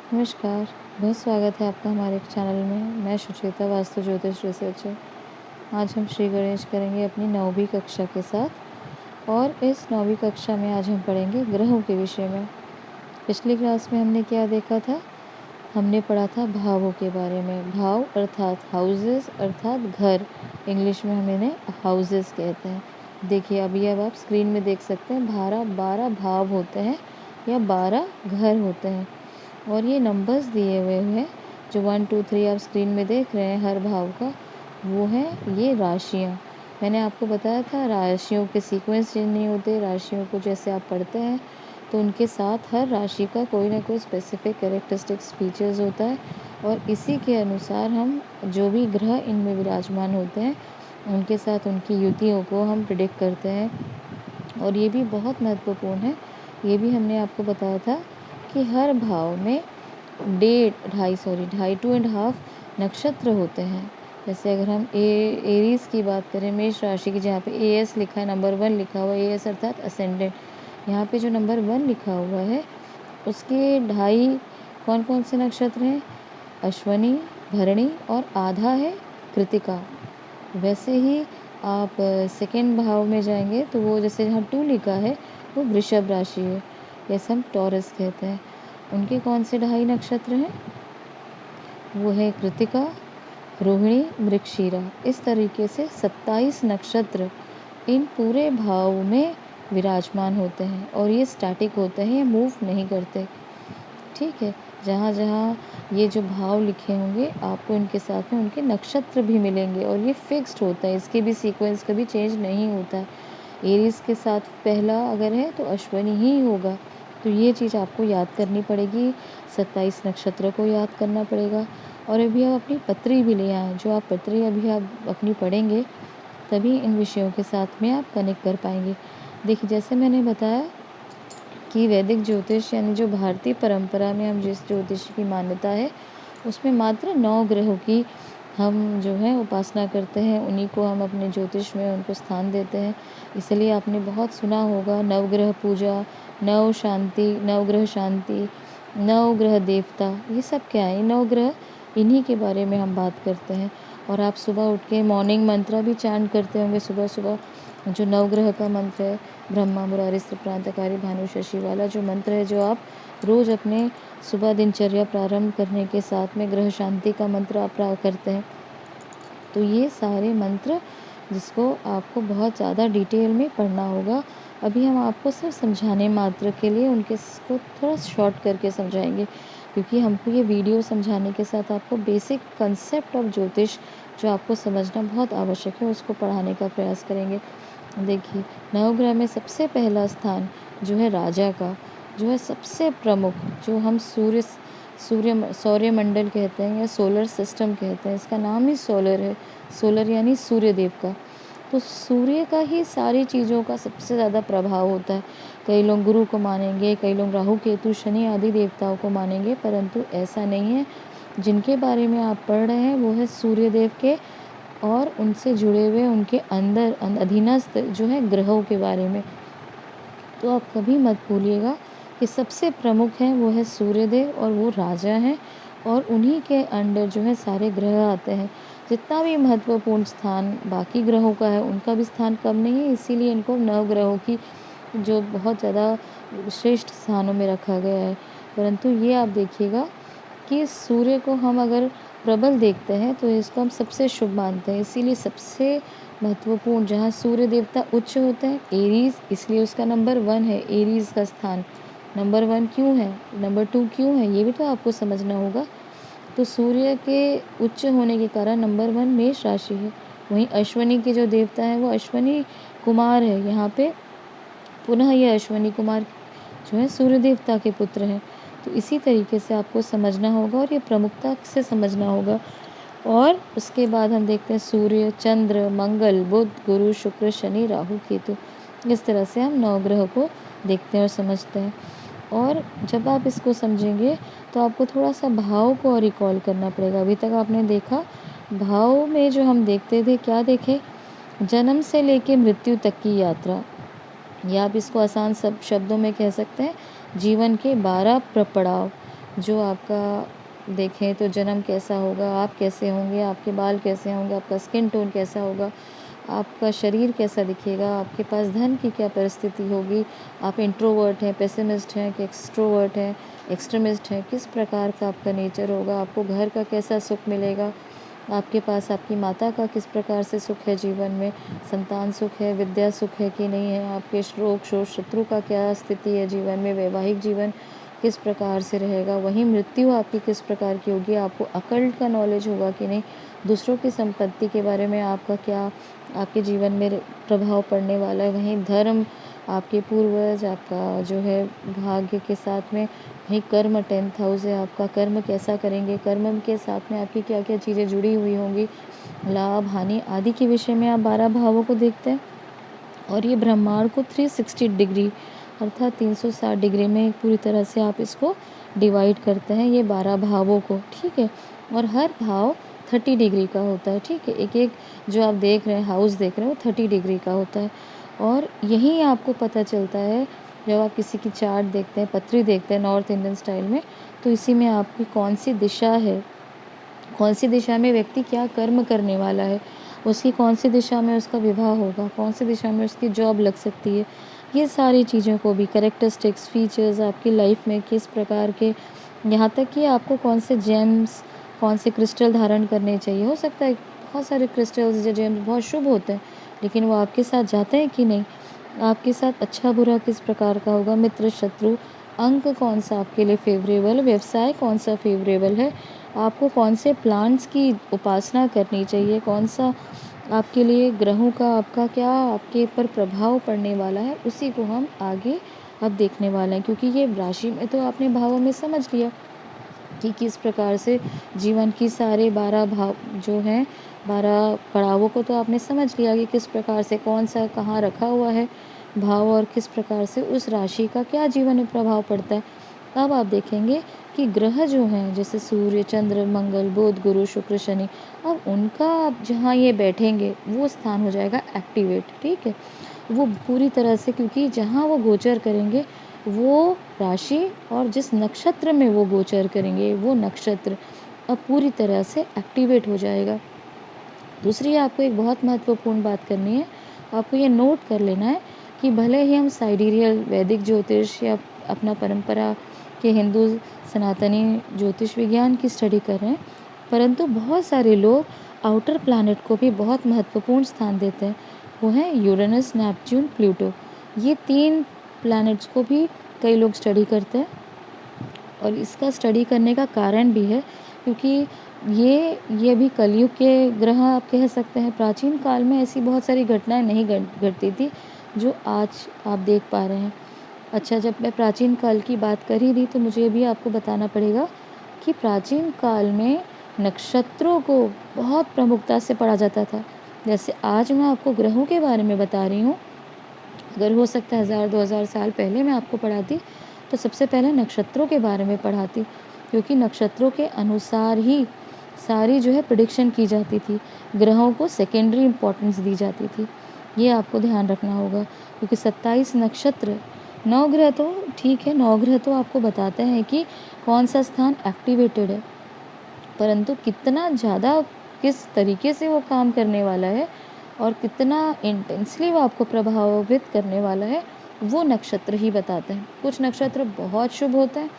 नमस्कार, बहुत स्वागत है आपका हमारे चैनल में। मैं सुचेता, वास्तु ज्योतिष रिसर्चर। आज हम श्री गणेश करेंगे अपनी 9वीं कक्षा के साथ, और इस 9वीं कक्षा में आज हम पढ़ेंगे ग्रहों के विषय में। पिछली क्लास में हमने क्या देखा था? हमने पढ़ा था भावों के बारे में। भाव अर्थात हाउसेस अर्थात घर, इंग्लिश में हम इन्हें हाउसेस कहते हैं। देखिए अभी अब आप स्क्रीन में देख सकते हैं 12 भाव होते हैं या 12 घर होते हैं, और ये नंबर्स दिए हुए हैं जो 1 2 3 आप स्क्रीन में देख रहे हैं हर भाव का, वो है ये राशियाँ। मैंने आपको बताया था राशियों के सीक्वेंस चेंज नहीं होते। राशियों को जैसे आप पढ़ते हैं तो उनके साथ हर राशि का कोई ना कोई स्पेसिफिक कैरेक्टरिस्टिक्स फीचर्स होता है, और इसी के अनुसार हम जो भी ग्रह इनमें विराजमान होते हैं उनके साथ उनकी युतियों को हम प्रिडिक्ट करते हैं। और ये भी बहुत महत्वपूर्ण है, ये भी हमने आपको बताया था कि हर भाव में ढाई 2.5 नक्षत्र होते हैं। जैसे अगर हम एरीज की बात करें, मेष राशि की, जहाँ पे एएस लिखा है, नंबर 1 लिखा हुआ है, एएस अर्थात असेंडेंट, यहाँ पे जो नंबर 1 लिखा हुआ है उसके ढाई कौन कौन से नक्षत्र हैं? अश्वनी, भरणी और आधा है कृतिका। वैसे ही आप सेकेंड भाव में जाएंगे तो वो जैसे यहाँ 2 लिखा है वो वृषभ राशि है, जैसे हम टॉरस कहते हैं। उनके कौन से ढाई नक्षत्र हैं? वो है कृतिका, रोहिणी, मृगशिरा। इस तरीके से 27 नक्षत्र इन पूरे भाव में विराजमान होते हैं, और ये स्टैटिक होते हैं, ये मूव नहीं करते। ठीक है, जहाँ जहाँ ये जो भाव लिखे होंगे आपको इनके साथ में उनके नक्षत्र भी मिलेंगे, और ये फिक्स्ड होता है, इसके भी सीक्वेंस कभी चेंज नहीं होता है। एरीज के साथ पहला अगर है तो अश्वनी ही होगा, तो ये चीज़ आपको याद करनी पड़ेगी। 27 नक्षत्र को याद करना पड़ेगा। और अभी आप अपनी पत्री भी ले आएँ, जो आप पत्री अभी आप अपनी पढ़ेंगे तभी इन विषयों के साथ में आप कनेक्ट कर पाएंगे। देखिए जैसे मैंने बताया कि वैदिक ज्योतिष यानी जो भारतीय परंपरा में हम जिस ज्योतिष की मान्यता है उसमें मात्र 9 ग्रहों की हम जो है उपासना करते हैं, उन्हीं को हम अपने ज्योतिष में उनको स्थान देते हैं। इसलिए आपने बहुत सुना होगा नवग्रह पूजा, नवग्रह शांति, नवग्रह देवता। ये सब क्या है? नवग्रह, इन्हीं के बारे में हम बात करते हैं। और आप सुबह उठ के मॉर्निंग मंत्र भी चैंट करते होंगे सुबह सुबह। जो नवग्रह का मंत्र है, ब्रह्मा मुरारी सुप्रांतकारी भानु शशि वाला जो मंत्र है, जो आप रोज़ अपने सुबह दिनचर्या प्रारंभ करने के साथ में ग्रह शांति का मंत्र आप करते हैं। तो ये सारे मंत्र जिसको आपको बहुत ज़्यादा डिटेल में पढ़ना होगा, अभी हम आपको सिर्फ समझाने मात्र के लिए उनके को थोड़ा शॉर्ट करके समझाएंगे, क्योंकि हमको ये वीडियो समझाने के साथ आपको बेसिक कंसेप्ट ऑफ ज्योतिष जो आपको समझना बहुत आवश्यक है उसको पढ़ाने का प्रयास करेंगे। देखिए नवग्रह में सबसे पहला स्थान जो है राजा का, जो है सबसे प्रमुख, जो हम सौर्यमंडल कहते हैं या सोलर सिस्टम कहते हैं, इसका नाम ही सोलर है। सोलर यानी सूर्य देव का। तो सूर्य का ही सारी चीज़ों का सबसे ज़्यादा प्रभाव होता है। कई लोग गुरु को मानेंगे, कई लोग राहु केतु शनि आदि देवताओं को मानेंगे, परंतु ऐसा नहीं है। जिनके बारे में आप पढ़ रहे हैं वो है सूर्य देव के और उनसे जुड़े हुए उनके अंदर अधीनस्थ जो है ग्रहों के बारे में। तो आप कभी मत भूलिएगा कि सबसे प्रमुख हैं वो है सूर्यदेव, और वो राजा हैं, और उन्हीं के अंडर जो है सारे ग्रह आते हैं। जितना भी महत्वपूर्ण स्थान बाकी ग्रहों का है उनका भी स्थान कम नहीं है, इसीलिए इनको नवग्रहों की जो बहुत ज़्यादा श्रेष्ठ स्थानों में रखा गया है। परंतु ये आप देखिएगा कि सूर्य को हम अगर प्रबल देखते हैं तो इसको हम सबसे शुभ मानते हैं, इसीलिए सबसे महत्वपूर्ण जहाँ सूर्य देवता उच्च होते हैं एरीज, इसलिए उसका नंबर 1 है। एरीज का स्थान नंबर 1 क्यों है, नंबर 2 क्यों है, ये भी तो आपको समझना होगा। तो सूर्य के उच्च होने के कारण नंबर 1 मेष राशि है। वहीं अश्वनी के जो देवता हैं वो अश्वनी कुमार है। यहाँ पे पुनः ये अश्वनी कुमार जो है सूर्य देवता के पुत्र हैं। तो इसी तरीके से आपको समझना होगा और ये प्रमुखता से समझना होगा। और उसके बाद हम देखते हैं सूर्य, चंद्र, मंगल, बुध, गुरु, शुक्र, शनि, राहु, केतु। इस तरह से हम नवग्रह को देखते हैं और समझते हैं। और जब आप इसको समझेंगे तो आपको थोड़ा सा भाव को और रिकॉल करना पड़ेगा। अभी तक आपने देखा भाव में जो हम देखते थे, क्या देखे? जन्म से लेके मृत्यु तक की यात्रा, या आप इसको आसान सब शब्दों में कह सकते हैं जीवन के 12 पड़ाव। जो आपका देखें तो जन्म कैसा होगा, आप कैसे होंगे, आपके बाल कैसे होंगे, आपका स्किन टोन कैसा होगा, आपका शरीर कैसा दिखेगा, आपके पास धन की क्या परिस्थिति होगी, आप इंट्रोवर्ट हैं, पेसिमिस्ट हैं कि एक्सट्रोवर्ट हैं, एक्सट्रीमिस्ट हैं, किस प्रकार का आपका नेचर होगा, आपको घर का कैसा सुख मिलेगा, आपके पास आपकी माता का किस प्रकार से सुख है जीवन में, संतान सुख है, विद्या सुख है कि नहीं है, आपके रोग शोक शत्रु का क्या स्थिति है जीवन में, वैवाहिक जीवन किस प्रकार से रहेगा, वहीं मृत्यु आपकी किस प्रकार की होगी, आपको अकल्ट का नॉलेज होगा कि नहीं, दूसरों की संपत्ति के बारे में आपका क्या आपके जीवन में प्रभाव पड़ने वाला है, वहीं धर्म, आपके पूर्वज, आपका जो है भाग्य के साथ में वहीं कर्म 10th हाउस है, आपका कर्म कैसा करेंगे, कर्म के साथ में आपकी क्या क्या चीज़ें जुड़ी हुई होंगी, लाभ हानि आदि के विषय में आप 12 भावों को देखते हैं। और ये ब्रह्मांड को 360 डिग्री अर्थात 360 डिग्री में पूरी तरह से आप इसको डिवाइड करते हैं, ये 12 भावों को, ठीक है। और हर भाव 30 डिग्री का होता है, ठीक है। एक एक जो आप देख रहे हैं, हाउस देख रहे हैं, वो 30 डिग्री का होता है। और यही आपको पता चलता है जब आप किसी की चार्ट देखते हैं, पत्री देखते हैं नॉर्थ इंडियन स्टाइल में, तो इसी में आपकी कौन सी दिशा है, कौन सी दिशा में व्यक्ति क्या कर्म करने वाला है, उसकी कौन सी दिशा में उसका विवाह होगा, कौन सी दिशा में उसकी जॉब लग सकती है, ये सारी चीज़ों को भी कैरेक्टरिस्टिक्स फीचर्स आपकी लाइफ में किस प्रकार के, यहाँ तक कि आपको कौन से जेम्स, कौन से क्रिस्टल धारण करने चाहिए। हो सकता है बहुत सारे क्रिस्टल्स या जेम्स बहुत शुभ होते हैं, लेकिन वो आपके साथ जाते हैं कि नहीं, आपके साथ अच्छा बुरा किस प्रकार का होगा, मित्र शत्रु, अंक कौन सा आपके लिए फेवरेबल, व्यवसाय कौन सा फेवरेबल है, आपको कौन से प्लांट्स की उपासना करनी चाहिए, कौन सा आपके लिए ग्रहों का आपका क्या आपके ऊपर प्रभाव पड़ने वाला है, उसी को हम आगे अब देखने वाले हैं। क्योंकि ये राशि में तो आपने भावों में समझ लिया कि किस प्रकार से जीवन की सारे 12 भाव जो हैं, 12 पड़ावों को तो आपने समझ लिया कि किस प्रकार से कौन सा कहाँ रखा हुआ है भाव और किस प्रकार से उस राशि का क्या जीवन में प्रभाव पड़ता है। अब आप देखेंगे कि ग्रह जो हैं जैसे सूर्य, चंद्र, मंगल, बुध, गुरु, शुक्र, शनि, अब उनका आप जहाँ ये बैठेंगे वो स्थान हो जाएगा एक्टिवेट, ठीक है। वो पूरी तरह से, क्योंकि जहाँ वो गोचर करेंगे वो राशि और जिस नक्षत्र में वो गोचर करेंगे वो नक्षत्र अब पूरी तरह से एक्टिवेट हो जाएगा। दूसरी आपको एक बहुत महत्वपूर्ण बात करनी है, आपको ये नोट कर लेना है कि भले ही हम साइडेरियल वैदिक ज्योतिष या अपना परंपरा के हिंदू सनातनी ज्योतिष विज्ञान की स्टडी कर रहे हैं, परंतु बहुत सारे लोग आउटर प्लैनेट को भी बहुत महत्वपूर्ण स्थान देते हैं। वो हैं यूरेनस, नेपच्यून, प्लूटो। ये 3 प्लैनेट्स को भी कई लोग स्टडी करते हैं और इसका स्टडी करने का कारण भी है क्योंकि ये भी कलयुग के ग्रह आप कह सकते हैं। प्राचीन काल में ऐसी बहुत सारी घटनाएं नहीं घटती थी जो आज आप देख पा रहे हैं। अच्छा, जब मैं प्राचीन काल की बात कर ही दी तो मुझे भी आपको बताना पड़ेगा कि प्राचीन काल में नक्षत्रों को बहुत प्रमुखता से पढ़ा जाता था। जैसे आज मैं आपको ग्रहों के बारे में बता रही हूँ, अगर हो सकता है 1000-2000 साल पहले मैं आपको पढ़ाती तो सबसे पहले नक्षत्रों के बारे में पढ़ाती, क्योंकि नक्षत्रों के अनुसार ही सारी जो है प्रिडिक्शन की जाती थी, ग्रहों को सेकेंडरी इम्पोर्टेंस दी जाती थी। ये आपको ध्यान रखना होगा क्योंकि 27 नक्षत्र, 9 ग्रह तो ठीक है, 9 ग्रह तो आपको बताते हैं कि कौन सा स्थान एक्टिवेटेड है, परंतु कितना ज़्यादा किस तरीके से वो काम करने वाला है और कितना इंटेंसली वो आपको प्रभावित करने वाला है वो नक्षत्र ही बताते हैं। कुछ नक्षत्र बहुत शुभ होते हैं,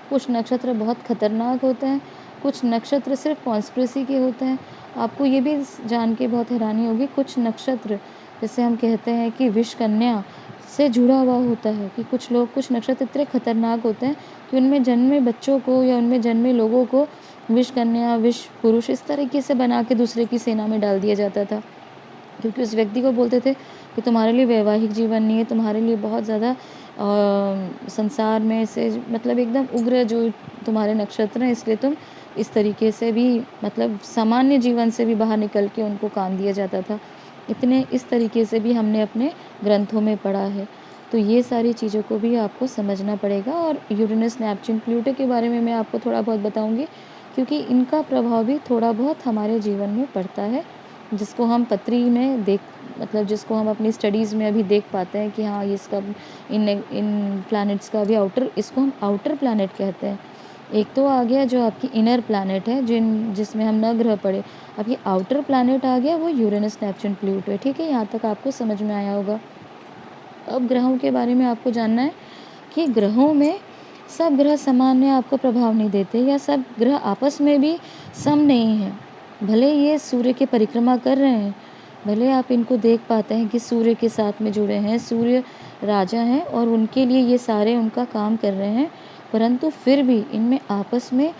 कुछ नक्षत्र बहुत खतरनाक होते हैं, कुछ नक्षत्र सिर्फ कॉन्स्पिरेसी के होते हैं। आपको ये भी जान के बहुत हैरानी होगी, कुछ नक्षत्र जैसे हम कहते हैं कि विष कन्या से जुड़ा हुआ होता है कि कुछ नक्षत्र इतने खतरनाक होते हैं कि उनमें जन्मे बच्चों को या उनमें जन्मे लोगों को विष कन्या, विष पुरुष इस तरीके से बना के दूसरे की सेना में डाल दिया जाता था, क्योंकि उस व्यक्ति को बोलते थे कि तुम्हारे लिए वैवाहिक जीवन नहीं है, तुम्हारे लिए बहुत ज़्यादा संसार में से मतलब एकदम उग्र जो तुम्हारे नक्षत्र हैं, इसलिए तुम इस तरीके से भी मतलब सामान्य जीवन से भी बाहर निकल के उनको काम दिया जाता था। इतने इस तरीके से भी हमने अपने ग्रंथों में पढ़ा है। तो ये सारी चीज़ों को भी आपको समझना पड़ेगा। और यूरेनस, नेपच्यून, प्लूटो के बारे में मैं आपको थोड़ा बहुत बताऊंगी, क्योंकि इनका प्रभाव भी थोड़ा बहुत हमारे जीवन में पड़ता है, जिसको हम पत्री में देख मतलब जिसको हम अपनी स्टडीज़ में अभी देख पाते हैं कि हाँ, ये इसका इन प्लैनेट्स का भी इसको हम आउटर प्लैनेट कहते हैं। एक तो आ गया जो आपकी इनर प्लैनेट है जिसमें हम नवग्रह पढ़े। अब ये आउटर प्लैनेट आ गया, वो यूरेनस, नेपच्यून, प्लूटो है। ठीक है, यहाँ तक आपको समझ में आया होगा। अब ग्रहों के बारे में आपको जानना है कि ग्रहों में सब ग्रह सामान्य आपको प्रभाव नहीं देते, या सब ग्रह आपस में भी सम नहीं हैं। भले ये सूर्य की परिक्रमा कर रहे हैं, भले आप इनको देख पाते हैं कि सूर्य के साथ में जुड़े हैं, सूर्य राजा हैं और उनके लिए ये सारे उनका काम कर रहे हैं, परंतु फिर भी इनमें आपस में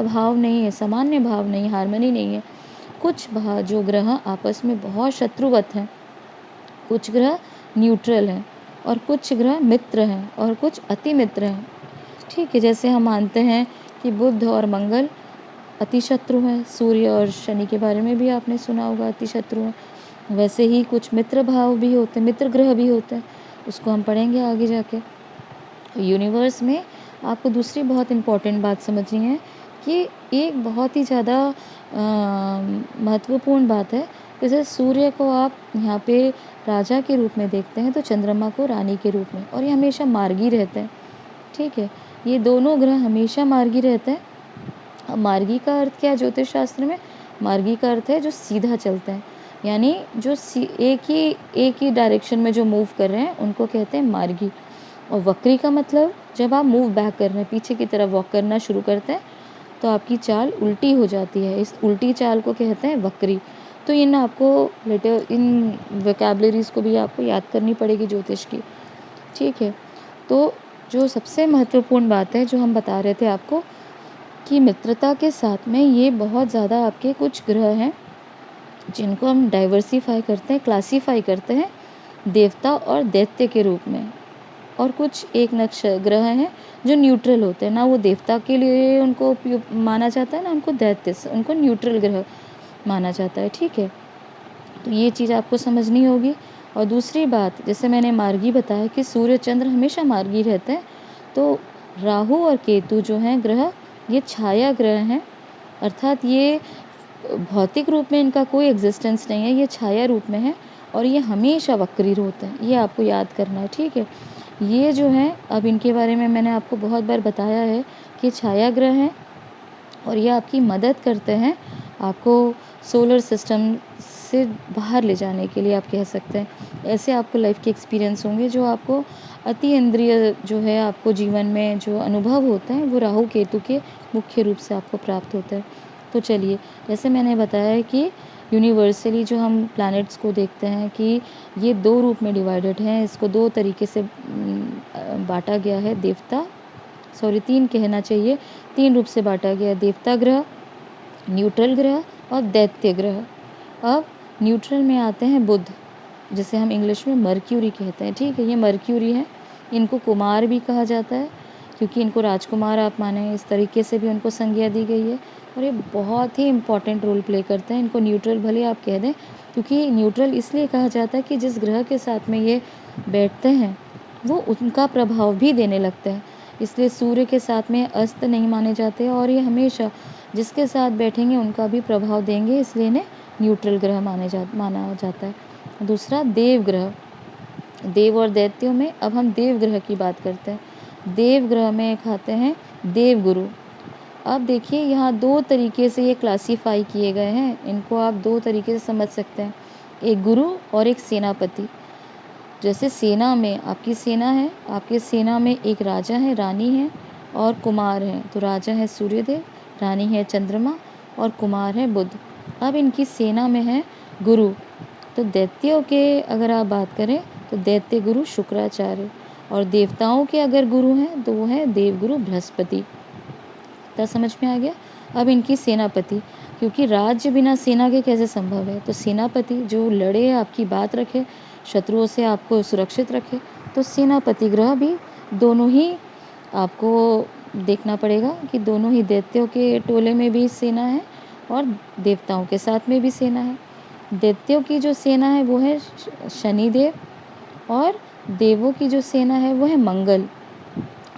भाव नहीं है, सामान्य भाव नहीं, हार्मनी नहीं है। कुछ जो ग्रह आपस में बहुत शत्रुवत हैं, कुछ ग्रह न्यूट्रल हैं, और कुछ ग्रह मित्र हैं और कुछ अति मित्र हैं। ठीक है, जैसे हम मानते हैं कि बुध और मंगल अति शत्रु हैं। सूर्य और शनि के बारे में भी आपने सुना होगा, अति शत्रु हैं। वैसे ही कुछ मित्र भाव भी होते हैं, मित्र ग्रह भी होते हैं, उसको हम पढ़ेंगे आगे जाके। यूनिवर्स में आपको दूसरी बहुत इम्पॉर्टेंट बात समझनी है कि एक बहुत ही ज़्यादा महत्वपूर्ण बात है। जैसे सूर्य को आप यहाँ पे राजा के रूप में देखते हैं, तो चंद्रमा को रानी के रूप में, और ये हमेशा मार्गी रहते हैं। ठीक है, ये दोनों ग्रह हमेशा मार्गी रहते हैं। अब मार्गी का अर्थ क्या है ज्योतिष शास्त्र में? मार्गी का अर्थ है जो सीधा चलते हैं, यानी जो एक ही डायरेक्शन में जो मूव कर रहे हैं उनको कहते हैं मार्गी। और वक्री का मतलब जब आप मूव बैक कर रहे हैं, पीछे की तरफ वॉक करना शुरू करते हैं, तो आपकी चाल उल्टी हो जाती है, इस उल्टी चाल को कहते हैं वक्री। तो इन वोकैबुलरीज़ को भी आपको याद करनी पड़ेगी ज्योतिष की। ठीक है, तो जो सबसे महत्वपूर्ण बात है जो हम बता रहे थे आपको, कि मित्रता के साथ में ये बहुत ज़्यादा आपके कुछ ग्रह हैं जिनको हम डाइवर्सिफाई करते हैं, क्लासीफाई करते हैं देवता और दैत्य के रूप में। और कुछ एक ग्रह हैं जो न्यूट्रल होते हैं, ना वो देवता के लिए उनको माना जाता है, ना उनको दैत्य, उनको न्यूट्रल ग्रह माना जाता है। ठीक है, तो ये चीज़ आपको समझनी होगी। और दूसरी बात, जैसे मैंने मार्गी बताया कि सूर्य चंद्र हमेशा मार्गी रहते हैं, तो राहु और केतु जो हैं ग्रह, ये छाया ग्रह हैं, अर्थात ये भौतिक रूप में इनका कोई एग्जिस्टेंस नहीं है, ये छाया रूप में है और ये हमेशा वक्री होते हैं, ये आपको याद करना है। ठीक है, ये जो हैं, अब इनके बारे में मैंने आपको बहुत बार बताया है कि छाया ग्रह हैं और ये आपकी मदद करते हैं आपको सोलर सिस्टम से बाहर ले जाने के लिए, आप कह सकते हैं। ऐसे आपको लाइफ के एक्सपीरियंस होंगे जो आपको अति इंद्रिय जो है आपको जीवन में जो अनुभव होते हैं, वो राहु केतु के मुख्य रूप से आपको प्राप्त होता है। तो चलिए, जैसे मैंने बताया है कि यूनिवर्सली जो हम प्लैनेट्स को देखते हैं कि ये दो रूप में डिवाइडेड हैं, इसको दो तरीके से बांटा गया है। तीन कहना चाहिए, तीन रूप से बांटा गया है: देवता ग्रह, न्यूट्रल ग्रह और दैत्य ग्रह। अब न्यूट्रल में आते हैं बुध, जिसे हम इंग्लिश में मर्क्यूरी कहते हैं। ठीक है, ये मर्क्यूरी है, इनको कुमार भी कहा जाता है क्योंकि इनको राजकुमार आप माने, इस तरीके से भी उनको संज्ञा दी गई है। और ये बहुत ही इम्पॉर्टेंट रोल प्ले करते हैं। इनको न्यूट्रल भले आप कह दें, क्योंकि न्यूट्रल इसलिए कहा जाता है कि जिस ग्रह के साथ में ये बैठते हैं वो उनका प्रभाव भी देने लगते हैं, इसलिए सूर्य के साथ में अस्त नहीं माने जाते, और ये हमेशा जिसके साथ बैठेंगे उनका भी प्रभाव देंगे, इसलिए इन्हें न्यूट्रल ग्रह माना जाता है। दूसरा देव ग्रह, देव और दैत्यों में अब हम देव ग्रह की बात करते हैं। देव ग्रह में एक आते हैं देवगुरु। अब देखिए, यहाँ दो तरीके से ये क्लासीफाई किए गए हैं, इनको आप दो तरीके से समझ सकते हैं, एक गुरु और एक सेनापति। जैसे सेना में आपकी सेना है, आपके सेना में एक राजा है, रानी है और कुमार हैं। तो राजा है सूर्यदेव, रानी है चंद्रमा और कुमार है बुध। अब इनकी सेना में है गुरु। तो दैत्यों के अगर आप बात करें तो दैत्य गुरु शुक्राचार्य, और देवताओं के अगर गुरु हैं तो वो है देवगुरु बृहस्पति। तो समझ में आ गया। अब इनकी सेनापति, क्योंकि राज्य बिना सेना के कैसे संभव है, तो सेनापति जो लड़े, आपकी बात रखे, शत्रुओं से आपको सुरक्षित रखे, तो सेनापति ग्रह भी दोनों ही आपको देखना पड़ेगा कि दोनों ही दैत्यों के टोले में भी सेना है और देवताओं के साथ में भी सेना है। दैत्यों की जो सेना है वो है शनिदेव, और देवों की जो सेना है वो है मंगल।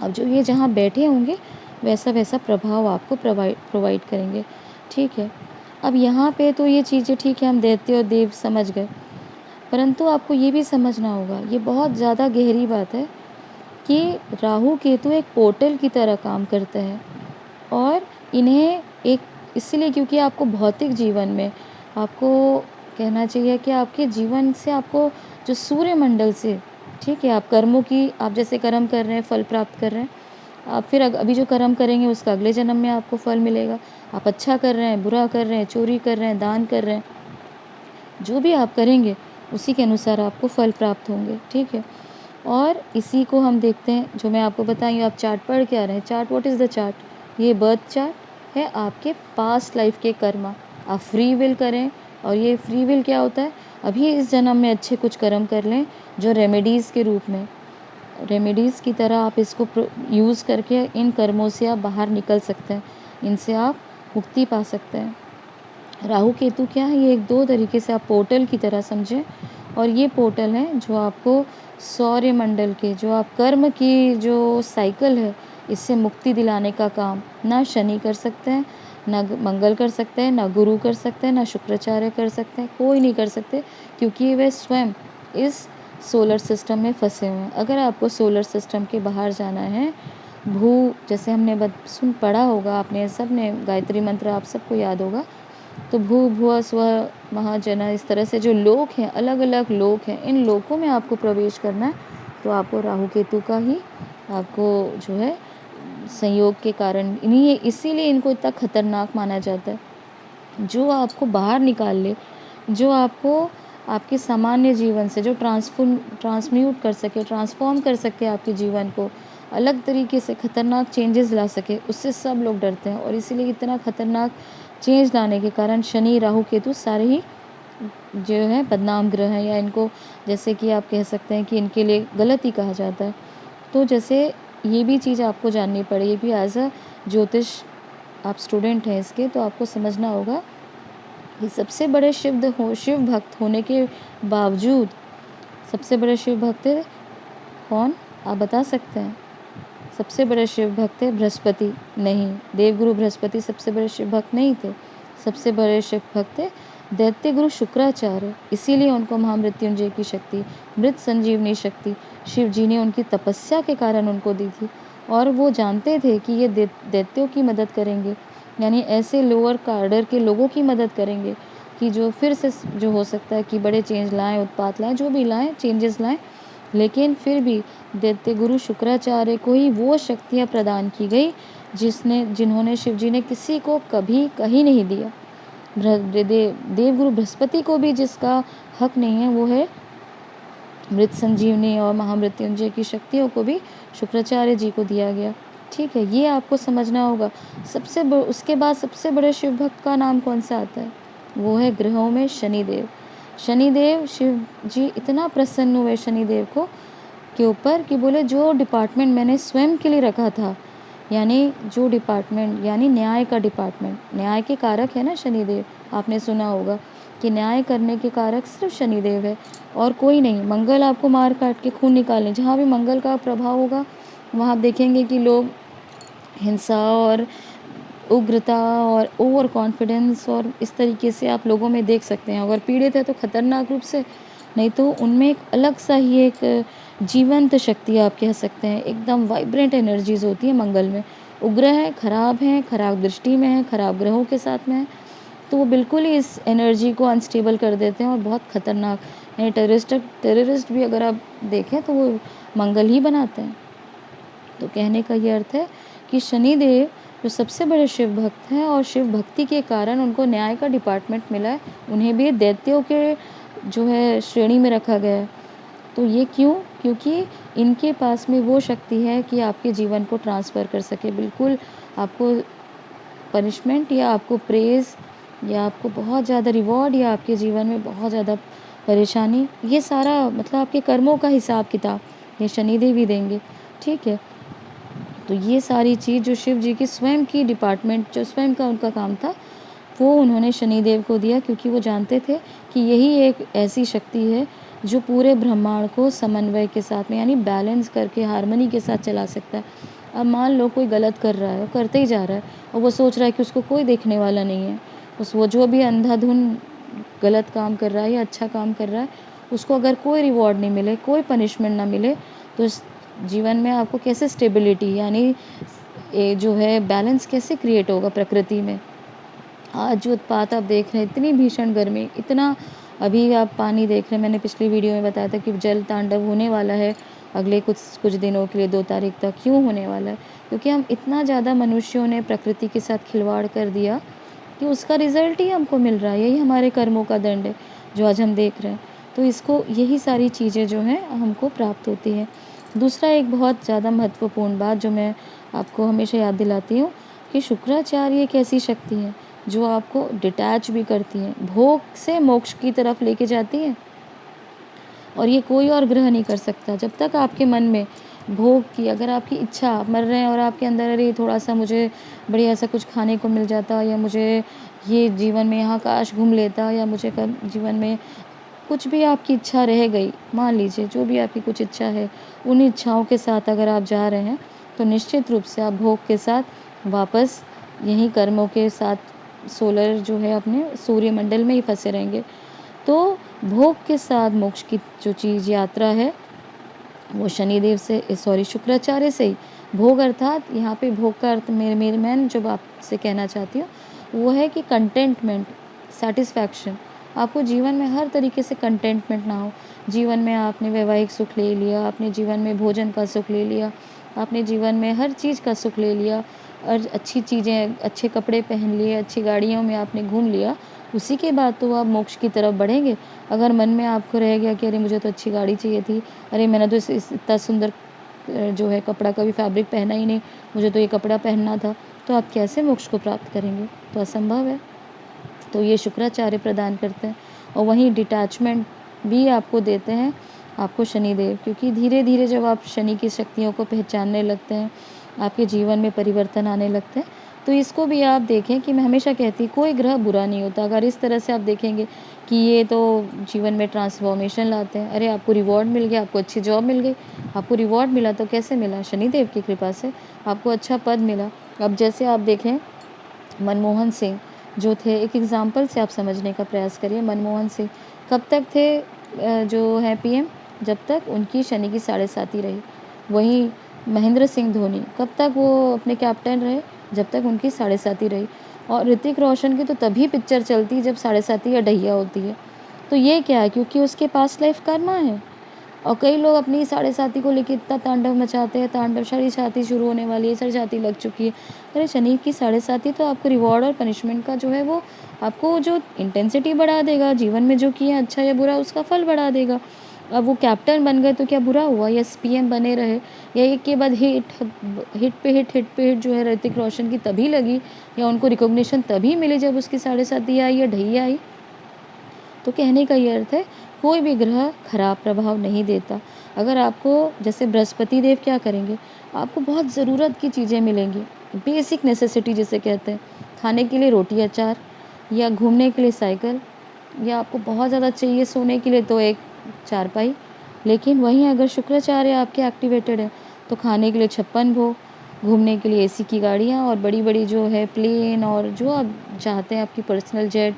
अब जो ये जहाँ बैठे होंगे वैसा वैसा प्रभाव आपको प्रोवाइड करेंगे। ठीक है, अब यहाँ पे तो ये चीज़ें ठीक है, हम दैत्य और देव समझ गए, परंतु आपको ये भी समझना होगा, ये बहुत ज़्यादा गहरी बात है कि राहु केतु एक पोर्टल की तरह काम करते हैं और इन्हें एक इसलिए क्योंकि आपको भौतिक जीवन में आपको कहना चाहिए कि आपके जीवन से आपको जो सूर्यमंडल से, ठीक है, आप कर्मों की आप जैसे कर्म कर रहे हैं फल प्राप्त कर रहे हैं, आप फिर अभी जो कर्म करेंगे उसका अगले जन्म में आपको फल मिलेगा। आप अच्छा कर रहे हैं, बुरा कर रहे हैं, चोरी कर रहे हैं, दान कर रहे हैं, जो भी आप करेंगे उसी के अनुसार आपको फल प्राप्त होंगे, ठीक है। और इसी को हम देखते हैं, जो मैं आपको बताई, आप चार्ट पढ़ के आ रहे हैं। Chart, what is the chart? ये बर्थ चार्ट है आपके पास्ट लाइफ के कर्मा। आप फ्री विल करें, और ये फ्री विल क्या होता है? अभी इस जन्म में अच्छे कुछ कर्म कर लें जो रेमेडीज़ के रूप में, रेमेडीज़ की तरह आप इसको यूज़ करके इन कर्मों से आप बाहर निकल सकते हैं, इनसे आप मुक्ति पा सकते हैं। राहु केतु क्या है? ये एक दो तरीके से आप पोर्टल की तरह समझें, और ये पोर्टल है जो आपको सौरमंडल के जो आप कर्म की जो साइकिल है इससे मुक्ति दिलाने का काम ना शनि कर सकते हैं, ना मंगल कर सकते हैं, ना गुरु कर सकते हैं, ना शुक्राचार्य कर सकते हैं, कोई नहीं कर सकते, क्योंकि वे स्वयं इस सोलर सिस्टम में फंसे हुए हैं। अगर आपको सोलर सिस्टम के बाहर जाना है, जैसे हमने सुन पढ़ा होगा, आपने सब ने गायत्री मंत्र आप सबको याद होगा, तो भू भुव स्व महाजना, इस तरह से जो लोक हैं, अलग अलग लोक हैं, इन लोकों में आपको प्रवेश करना है, तो आपको राहु केतु का ही आपको जो है संयोग के कारण, इन्हीं इसीलिए इनको इतना खतरनाक माना जाता है। जो आपको बाहर निकाल ले, जो आपको आपके सामान्य जीवन से जो ट्रांसम्यूट कर सके, ट्रांसफॉर्म कर सके आपके जीवन को, अलग तरीके से खतरनाक चेंजेस ला सके, उससे सब लोग डरते हैं। और इसीलिए इतना खतरनाक चेंज लाने के कारण शनि राहु केतु सारे ही जो है बदनाम ग्रह हैं, या इनको जैसे कि आप कह सकते हैं कि इनके लिए गलत ही कहा जाता है। तो जैसे ये भी चीज़ आपको जाननी पड़ेगी, एज अ ज्योतिष आप स्टूडेंट हैं इसके, तो आपको समझना होगा कि सबसे बड़े शिव भक्त होने के बावजूद सबसे बड़े शिव भक्त कौन, आप बता सकते हैं? सबसे बड़े शिव भक्त थे बृहस्पति। नहीं, देवगुरु बृहस्पति सबसे बड़े शिव भक्त नहीं थे। सबसे बड़े शिव भक्त थे दैत्य गुरु शुक्राचार्य। इसीलिए उनको महामृत्युंजय की शक्ति, मृत संजीवनी शक्ति शिव जी ने उनकी तपस्या के कारण उनको दी थी, और वो जानते थे कि ये दैत्यों की मदद करेंगे, यानी ऐसे लोअर कार्डर के लोगों की मदद करेंगे कि जो फिर से जो हो सकता है कि बड़े चेंज लाएं, उत्पात लाएं, जो भी लाएं, चेंजेस लाएं, लेकिन फिर भी दैत्य गुरु शुक्राचार्य को ही वो शक्तियाँ प्रदान की गई जिन्होंने शिव जी ने किसी को कभी कहीं नहीं दिया। देवगुरु बृहस्पति को भी जिसका हक नहीं है, वो है मृत संजीवनी और महामृत्युंजय की शक्तियों को भी शुक्राचार्य जी को दिया गया, ठीक है। ये आपको समझना होगा। उसके बाद सबसे बड़े शिव भक्त का नाम कौन सा आता है? वो है ग्रहों में शनिदेव। शनिदेव, शिव जी इतना प्रसन्न हुए शनिदेव को के ऊपर कि बोले जो डिपार्टमेंट मैंने स्वयं के लिए रखा था, यानी जो डिपार्टमेंट, यानी न्याय का डिपार्टमेंट, न्याय के कारक है ना शनिदेव, आपने सुना होगा कि न्याय करने के कारक सिर्फ शनिदेव है और कोई नहीं। मंगल आपको मार काट के खून निकालें, जहाँ भी मंगल का प्रभाव होगा वहाँ आप देखेंगे कि लोग हिंसा और उग्रता और ओवर कॉन्फिडेंस और इस तरीके से आप लोगों में देख सकते हैं। अगर पीड़ित है तो खतरनाक रूप से, नहीं तो उनमें एक अलग सा ही एक जीवंत शक्ति आप कह सकते हैं, एकदम वाइब्रेंट एनर्जीज होती है मंगल में। उग्र है, खराब दृष्टि में है, खराब ग्रहों के साथ में है, तो वो बिल्कुल ही इस एनर्जी को अनस्टेबल कर देते हैं और बहुत खतरनाक, यानी टेररिस्ट भी अगर आप देखें तो वो मंगल ही बनाते हैं। तो कहने का ये अर्थ है कि शनिदेव जो सबसे बड़े शिव भक्त हैं और शिव भक्ति के कारण उनको न्याय का डिपार्टमेंट मिला है, उन्हें भी दैत्यों के जो है श्रेणी में रखा गया है। तो ये क्यों? क्योंकि इनके पास में वो शक्ति है कि आपके जीवन को ट्रांसफ़र कर सके। बिल्कुल आपको पनिशमेंट या आपको प्रेज़ या आपको बहुत ज़्यादा रिवॉर्ड या आपके जीवन में बहुत ज़्यादा परेशानी, ये सारा मतलब आपके कर्मों का हिसाब किताब ये शनिदेव ही देंगे, ठीक है। तो ये सारी चीज़ जो शिव जी की स्वयं की डिपार्टमेंट, जो स्वयं का उनका काम था, वो उन्होंने शनिदेव को दिया, क्योंकि वो जानते थे कि यही एक ऐसी शक्ति है जो पूरे ब्रह्मांड को समन्वय के साथ में, यानी बैलेंस करके हार्मनी के साथ चला सकता है। अब मान लो कोई गलत कर रहा है, वो करते ही जा रहा है और वो सोच रहा है कि उसको कोई देखने वाला नहीं है, वो जो भी अंधाधुन गलत काम कर रहा है या अच्छा काम कर रहा है, उसको अगर कोई रिवॉर्ड नहीं मिले, कोई पनिशमेंट ना मिले, तो जीवन में आपको कैसे स्टेबिलिटी यानी ये जो है बैलेंस कैसे क्रिएट होगा प्रकृति में। आज जो उत्पात आप देख रहे हैं, इतनी भीषण गर्मी, इतना अभी आप पानी देख रहे हैं, मैंने पिछली वीडियो में बताया था कि जल तांडव होने वाला है अगले कुछ कुछ दिनों के लिए, 2 तारीख तक। क्यों होने वाला है? क्योंकि हम इतना ज़्यादा मनुष्यों ने प्रकृति के साथ खिलवाड़ कर दिया कि उसका रिज़ल्ट ही हमको मिल रहा है। यही हमारे कर्मों का दंड है, जो आज हम देख रहे हैं। तो इसको यही सारी चीज़ें जो हैं हमको प्राप्त होती हैं। दूसरा एक बहुत ज़्यादा महत्वपूर्ण बात जो मैं आपको हमेशा याद दिलाती हूँ कि शुक्राचार्य एक ऐसी शक्ति है जो आपको डिटैच भी करती है, भोग से मोक्ष की तरफ लेके जाती है। और ये कोई और ग्रह नहीं कर सकता। जब तक आपके मन में भोग की, अगर आपकी इच्छा, आप मर रहे हैं और आपके अंदर अरे थोड़ा-सा मुझे बढ़िया सा कुछ खाने को मिल जाता, या मुझे ये जीवन में यहाँ काश घूम लेता, या मुझे कब जीवन में कुछ भी आपकी इच्छा रह गई, मान लीजिए जो भी आपकी कुछ इच्छा है, उन इच्छाओं के साथ अगर आप जा रहे हैं, तो निश्चित रूप से आप भोग के साथ वापस यहीं कर्मों के साथ सोलर जो है अपने सूर्यमंडल में ही फँसे रहेंगे। तो भोग के साथ मोक्ष की जो चीज़ यात्रा है, वो शनिदेव से सॉरी शुक्राचार्य से ही। भोग अर्थात यहाँ पे भोग का अर्थ मेरे मैं जो आपसे कहना चाहती हूँ, वो है कि कंटेंटमेंट, सैटिस्फैक्शन। आपको जीवन में हर तरीके से कंटेंटमेंट ना हो। जीवन में आपने वैवाहिक सुख ले लिया, आपने जीवन में भोजन का सुख ले लिया, आपने जीवन में हर चीज़ का सुख ले लिया, और अच्छी चीज़ें, अच्छे कपड़े पहन लिए, अच्छी गाड़ियों में आपने घूम लिया, उसी के बाद तो आप मोक्ष की तरफ बढ़ेंगे। अगर मन में आपको रह गया कि अरे मुझे तो अच्छी गाड़ी चाहिए थी, अरे मैंने तो इस इतना सुंदर जो है कपड़ा, कभी फैब्रिक पहना ही नहीं, मुझे तो ये कपड़ा पहनना था, तो आप कैसे मोक्ष को प्राप्त करेंगे? तो असंभव है। तो ये शुक्राचार्य प्रदान करते हैं। और वहीं डिटैचमेंट भी आपको देते हैं आपको शनिदेव, क्योंकि धीरे धीरे जब आप शनि की शक्तियों को पहचानने लगते हैं, आपके जीवन में परिवर्तन आने लगते हैं। तो इसको भी आप देखें कि मैं हमेशा कहती हूँ कोई ग्रह बुरा नहीं होता। अगर इस तरह से आप देखेंगे कि ये तो जीवन में ट्रांसफॉर्मेशन लाते हैं, अरे आपको रिवॉर्ड मिल गया, आपको अच्छी जॉब मिल गई, आपको रिवॉर्ड मिला तो कैसे मिला? शनिदेव की कृपा से। आपको अच्छा पद मिला। अब जैसे आप देखें मनमोहन सिंह जो थे, एक एग्ज़ाम्पल से आप समझने का प्रयास करिए। मनमोहन सिंह कब तक थे जो है पीएम? जब तक उनकी शनि की साढ़े साती रही। वहीं महेंद्र सिंह धोनी कब तक वो अपने कैप्टन रहे? जब तक उनकी साढ़े साती रही। और ऋतिक रोशन की तो तभी पिक्चर चलती है जब साढ़े साती या ढैया होती है। तो ये क्या है? क्योंकि उसके पास्ट लाइफ कर्मा है। और कई लोग अपनी साढ़े साती को लेके इतना तांडव मचाते हैं, तांडव, साढ़े साती शुरू होने वाली है, साढ़े साती लग चुकी है। अरे शनि की साढ़े साती तो आपको रिवॉर्ड और पनिशमेंट का जो है वो आपको जो इंटेंसिटी बढ़ा देगा, जीवन में जो किया अच्छा या बुरा उसका फल बढ़ा देगा। अब वो कैप्टन बन गए तो क्या बुरा हुआ? या पीएम बने रहे, या एक के बाद हिट पे हिट जो है ऋतिक रोशन की तभी लगी, या उनको रिकॉग्निशन तभी मिली जब उसकी साढ़े साती आई या ढैया आई। तो कहने का ये अर्थ है कोई भी ग्रह खराब प्रभाव नहीं देता। अगर आपको जैसे बृहस्पति देव क्या करेंगे, आपको बहुत ज़रूरत की चीज़ें मिलेंगी, बेसिक नेसेसिटी जिसे कहते हैं, खाने के लिए रोटी अचार, या घूमने के लिए साइकिल, या आपको बहुत ज़्यादा चाहिए सोने के लिए तो एक चारपाई। लेकिन वहीं अगर शुक्राचार्य आपके एक्टिवेटेड है तो खाने के लिए 56 भोग, घूमने के लिए एसी की गाड़ियाँ, और बड़ी-बड़ी जो है प्लेन, और जो आप चाहते हैं आपकी पर्सनल जेट,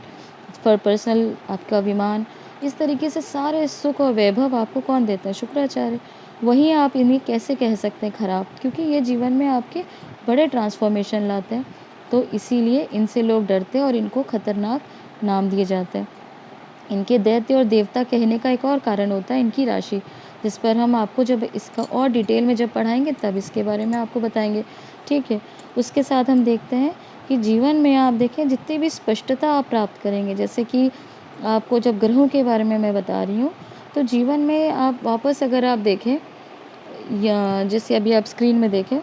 पर्सनल आपका विमान, इस तरीके से सारे सुख और वैभव आपको कौन देता है? शुक्राचार्य। वहीं आप इन्हें कैसे कह सकते हैं खराब? क्योंकि ये जीवन में आपके बड़े ट्रांसफॉर्मेशन लाते हैं। तो इसीलिए इनसे लोग डरते हैं और इनको खतरनाक नाम दिए जाते हैं। इनके दैत्य और देवता कहने का एक और कारण होता है इनकी राशि, जिस पर हम आपको जब इसका और डिटेल में जब पढ़ाएंगे तब इसके बारे में आपको बताएंगे। ठीक है। उसके साथ हम देखते हैं कि जीवन में आप देखें जितनी भी स्पष्टता आप प्राप्त करेंगे, जैसे कि आपको जब ग्रहों के बारे में मैं बता रही हूँ, तो जीवन में आप वापस अगर आप देखें, या जैसे अभी आप स्क्रीन में देखें,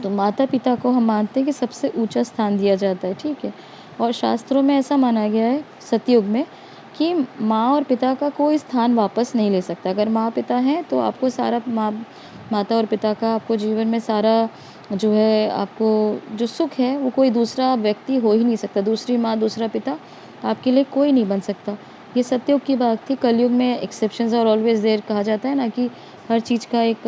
तो माता पिता को हम मानते हैं कि सबसे ऊंचा स्थान दिया जाता है। ठीक है। और शास्त्रों में ऐसा माना गया है सतयुग में कि माँ और पिता का कोई स्थान वापस नहीं ले सकता। अगर माँ पिता हैं तो आपको सारा माता और पिता का आपको जीवन में सारा जो है आपको जो सुख है वो कोई दूसरा व्यक्ति हो ही नहीं सकता। दूसरी माँ, दूसरा पिता आपके लिए कोई नहीं बन सकता। ये सतयुग की बात थी। कलयुग में एक्सेप्शंस आर ऑलवेज देयर कहा जाता है ना, कि हर चीज़ का एक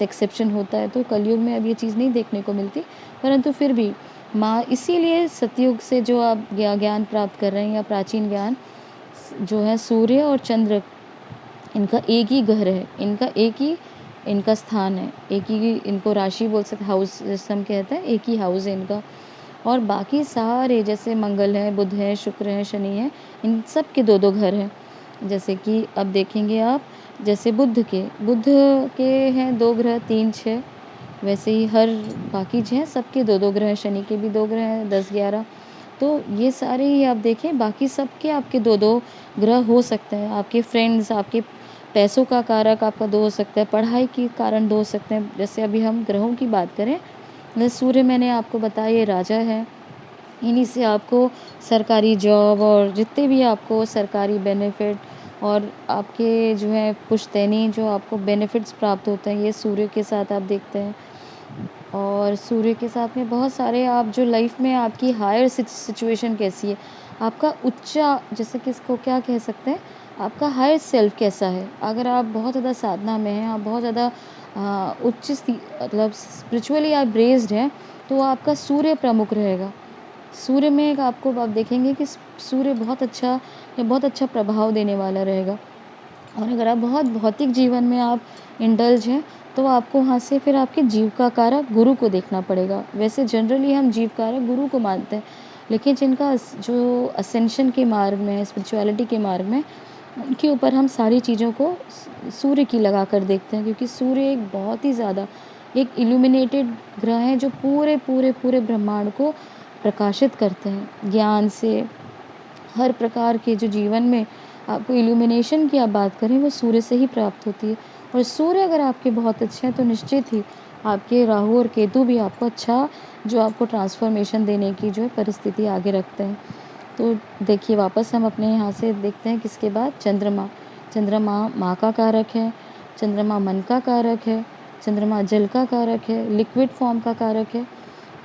एक्सेप्शन होता है। तो कलयुग में अब ये चीज़ नहीं देखने को मिलती, परंतु फिर भी माँ, इसीलिए सतयुग से जो आप ज्ञान प्राप्त कर रहे हैं, या प्राचीन ज्ञान जो है, सूर्य और चंद्र, इनका एक ही घर है, इनका एक ही इनका स्थान है, एक ही इनको राशि बोल सकते, हाउस जैसे हम कहते हैं, एक ही हाउस है इनका। और बाकी सारे जैसे मंगल है, बुध है, शुक्र है, शनि है, इन सब के 2-2 घर हैं। जैसे कि अब देखेंगे आप, जैसे बुध के हैं 2 ग्रह, 3, 6, वैसे ही हर बाकी जो हैं सबके 2-2 ग्रह हैं, शनि के भी 2 ग्रह हैं, 10-11। तो ये सारे ही आप देखें, बाकी सबके आपके 2-2 ग्रह हो सकते हैं। आपके फ्रेंड्स, आपके पैसों का कारक आपका 2 हो सकता है, पढ़ाई के कारण 2 हो सकते हैं। जैसे अभी हम ग्रहों की बात करें, जैसे सूर्य मैंने आपको बताया ये राजा है, इन्हीं से आपको सरकारी जॉब और जितने भी आपको सरकारी बेनिफिट और आपके जो है पुश्तैनी जो आपको बेनिफिट्स प्राप्त होते हैं, ये सूर्य के साथ आप देखते हैं। और सूर्य के साथ में बहुत सारे आप जो लाइफ में आपकी हायर सिचुएशन कैसी है, आपका उच्चा जैसे कि इसको क्या कह सकते हैं, आपका हायर सेल्फ कैसा है। अगर आप बहुत ज़्यादा साधना में हैं, आप बहुत ज़्यादा मतलब स्पिरिचुअली आप ब्रेस्ड हैं, तो आपका सूर्य प्रमुख रहेगा। सूर्य में एक आपको आप देखेंगे कि सूर्य बहुत अच्छा प्रभाव देने वाला रहेगा। और अगर आप बहुत भौतिक जीवन में आप इंडल्ज हैं, तो आपको वहाँ से फिर आपके जीव का कारक गुरु को देखना पड़ेगा। वैसे जनरली हम जीव कारक गुरु को मानते हैं, लेकिन जिनका जो असेंशन के मार्ग में है, स्पिरिचुअलिटी के मार्ग में, उनके ऊपर हम सारी चीज़ों को सूर्य की लगा कर देखते हैं, क्योंकि सूर्य एक बहुत ही ज़्यादा एक इल्यूमिनेटेड ग्रह है, जो पूरे पूरे पूरे ब्रह्मांड को प्रकाशित करते हैं ज्ञान से। हर प्रकार के जो जीवन में आपको इल्यूमिनेशन की आप बात करें, वो सूर्य से ही प्राप्त होती है। और सूर्य अगर आपके बहुत अच्छे हैं, तो निश्चित ही आपके राहु और केतु भी आपको अच्छा जो आपको ट्रांसफॉर्मेशन देने की जो है परिस्थिति आगे रखते हैं। तो देखिए, वापस हम अपने यहाँ से देखते हैं किसके बाद, चंद्रमा। चंद्रमा माँ का कारक है, चंद्रमा मन का कारक है, चंद्रमा जल का कारक है, लिक्विड फॉर्म का कारक है।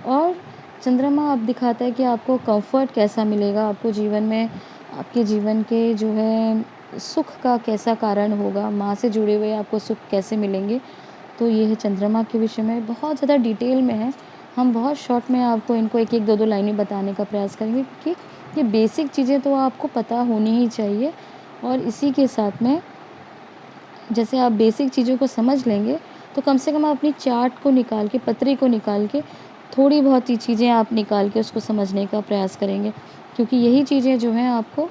और चंद्रमा आप दिखाता है कि आपको कंफर्ट कैसा मिलेगा, आपको जीवन में आपके जीवन के जो है सुख का कैसा कारण होगा, माँ से जुड़े हुए आपको सुख कैसे मिलेंगे। तो ये है चंद्रमा के विषय में, बहुत ज़्यादा डिटेल में है। हम बहुत शॉर्ट में आपको इनको एक एक दो दो लाइनें बताने का प्रयास करेंगे, कि ये बेसिक चीज़ें तो आपको पता होनी ही चाहिए। और इसी के साथ में जैसे आप बेसिक चीज़ों को समझ लेंगे, तो कम से कम आप अपनी चार्ट को निकाल के, पत्री को निकाल के, थोड़ी बहुत ही चीज़ें आप निकाल के उसको समझने का प्रयास करेंगे। क्योंकि यही चीज़ें जो हैं आपको,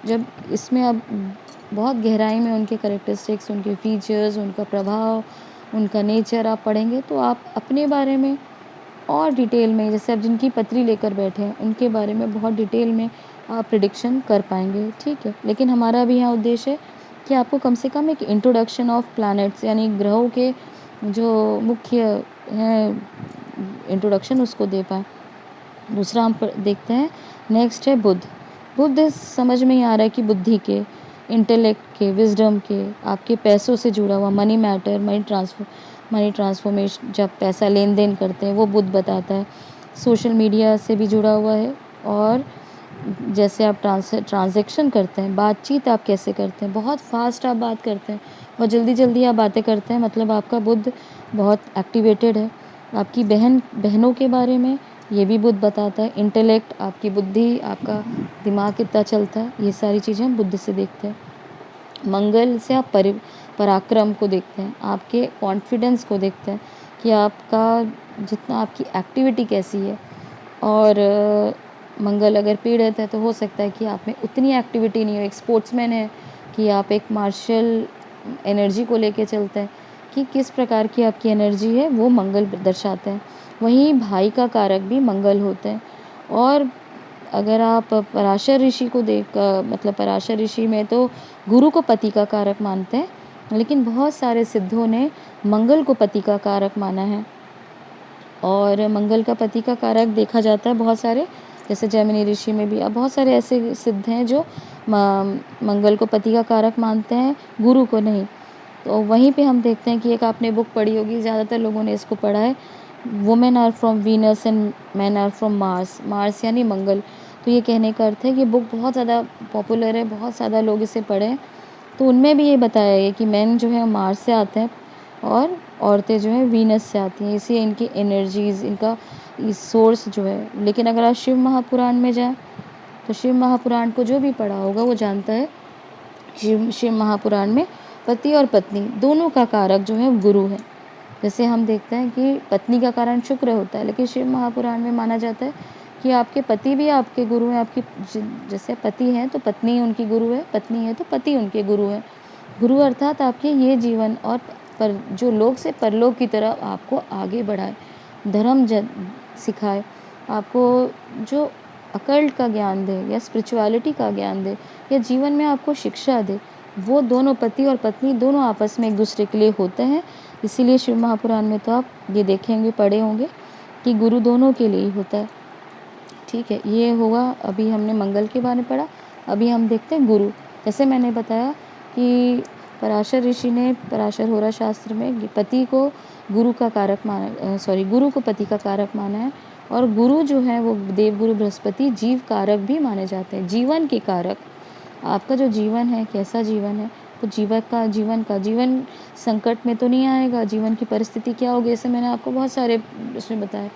जब इसमें आप बहुत गहराई में उनके कैरेक्टरिस्टिक्स, उनके फीचर्स, उनका प्रभाव, उनका नेचर आप पढ़ेंगे, तो आप अपने बारे में और डिटेल में, जैसे आप जिनकी पत्री लेकर बैठे हैं, उनके बारे में बहुत डिटेल में आप प्रिडिक्शन कर पाएंगे। ठीक है, लेकिन हमारा भी यहाँ उद्देश्य है कि आपको कम से कम एक इंट्रोडक्शन ऑफ प्लैनेट्स, यानी ग्रहों के जो मुख्य हैं इंट्रोडक्शन, उसको दे पाएँ। दूसरा हम देखते हैं, नेक्स्ट है बुध। बुध समझ में ही आ रहा है कि बुद्धि के, इंटेलेक्ट के, विजडम के, आपके पैसों से जुड़ा हुआ मनी मैटर, मनी ट्रांसफॉर्मेशन, जब पैसा लेन देन करते हैं, वो बुध बताता है। सोशल मीडिया से भी जुड़ा हुआ है। और जैसे आप ट्रांजैक्शन करते हैं, बातचीत आप कैसे करते हैं, बहुत फास्ट आप बात करते हैं, बहुत जल्दी जल्दी आप बातें करते हैं, मतलब आपका बुध बहुत एक्टिवेटेड है। आपकी बहनों के बारे में ये भी बुध बताता है। इंटेलेक्ट, आपकी बुद्धि, आपका दिमाग कितना चलता है, ये सारी चीज़ें हम बुध से देखते हैं। मंगल से आप पराक्रम को देखते हैं, आपके कॉन्फिडेंस को देखते हैं, कि आपका जितना आपकी एक्टिविटी कैसी है। और मंगल अगर पीड़ित है, तो हो सकता है कि आप में उतनी एक्टिविटी नहीं हो। एक स्पोर्ट्समैन है, कि आप एक मार्शल एनर्जी को लेके चलते हैं, कि किस प्रकार की आपकी एनर्जी है, वो मंगल दर्शाते हैं। वहीं भाई का कारक भी मंगल होते हैं। और अगर आप पराशर ऋषि को मतलब पराशर ऋषि में तो गुरु को पति का कारक मानते हैं, लेकिन बहुत सारे सिद्धों ने मंगल को पति का कारक माना है। और मंगल का पति का कारक देखा जाता है बहुत सारे, जैसे जैमिनी ऋषि में भी अब बहुत सारे ऐसे सिद्ध हैं जो मंगल को पति का कारक मानते हैं, गुरु को नहीं। तो वहीं पे हम देखते हैं कि एक आपने बुक पढ़ी होगी, ज़्यादातर लोगों ने इसको पढ़ा है, women are from Venus and man are from Mars. Mars यानी मंगल। तो ये कहने का अर्थ है कि बुक बहुत ज़्यादा पॉपुलर है, बहुत ज़्यादा लोग इसे पढ़े हैं। तो उनमें भी ये बताया है कि मैन जो है मार्स से आते हैं, और औरतें जो हैं वीनस से आती हैं, इसलिए इनकी एनर्जीज़, इनका सोर्स जो है। लेकिन अगर आप शिव महापुराण में जाएँ, तो शिव महापुराण को जो भी पढ़ा होगा वो जानता है, शिव महापुराण में पति और पत्नी दोनों का कारक जो है गुरु है। जैसे हम देखते हैं कि पत्नी का कारण शुक्र होता है, लेकिन शिव महापुराण में माना जाता है कि आपके पति भी आपके गुरु हैं। आपकी जैसे पति हैं तो पत्नी उनकी गुरु है, पत्नी है तो पति उनके गुरु है। गुरु अर्थात आपके ये जीवन और पर जो लोक से परलोक की तरफ आपको आगे बढ़ाए, धर्म सिखाए, आपको जो अकल्ट का ज्ञान दे या स्पिरिचुअलिटी का ज्ञान दे या जीवन में आपको शिक्षा दे, वो दोनों पति और पत्नी दोनों आपस में एक दूसरे के लिए होते हैं। इसीलिए शिव महापुराण में तो आप ये देखेंगे, पढ़े होंगे कि गुरु दोनों के लिए ही होता है। ठीक है, ये होगा। अभी हमने मंगल के बारे में पढ़ा, अभी हम देखते हैं गुरु। जैसे मैंने बताया कि पराशर ऋषि ने पराशर होरा शास्त्र में पति को गुरु का कारक माना, गुरु को पति का कारक माना है। और गुरु जो है वो देवगुरु बृहस्पति जीव कारक भी माने जाते हैं, जीवन के कारक। आपका जो जीवन है कैसा जीवन है, तो जीवन संकट में तो नहीं आएगा। जीवन की परिस्थिति क्या होगी, जैसे मैंने आपको बहुत सारे उसमें बताया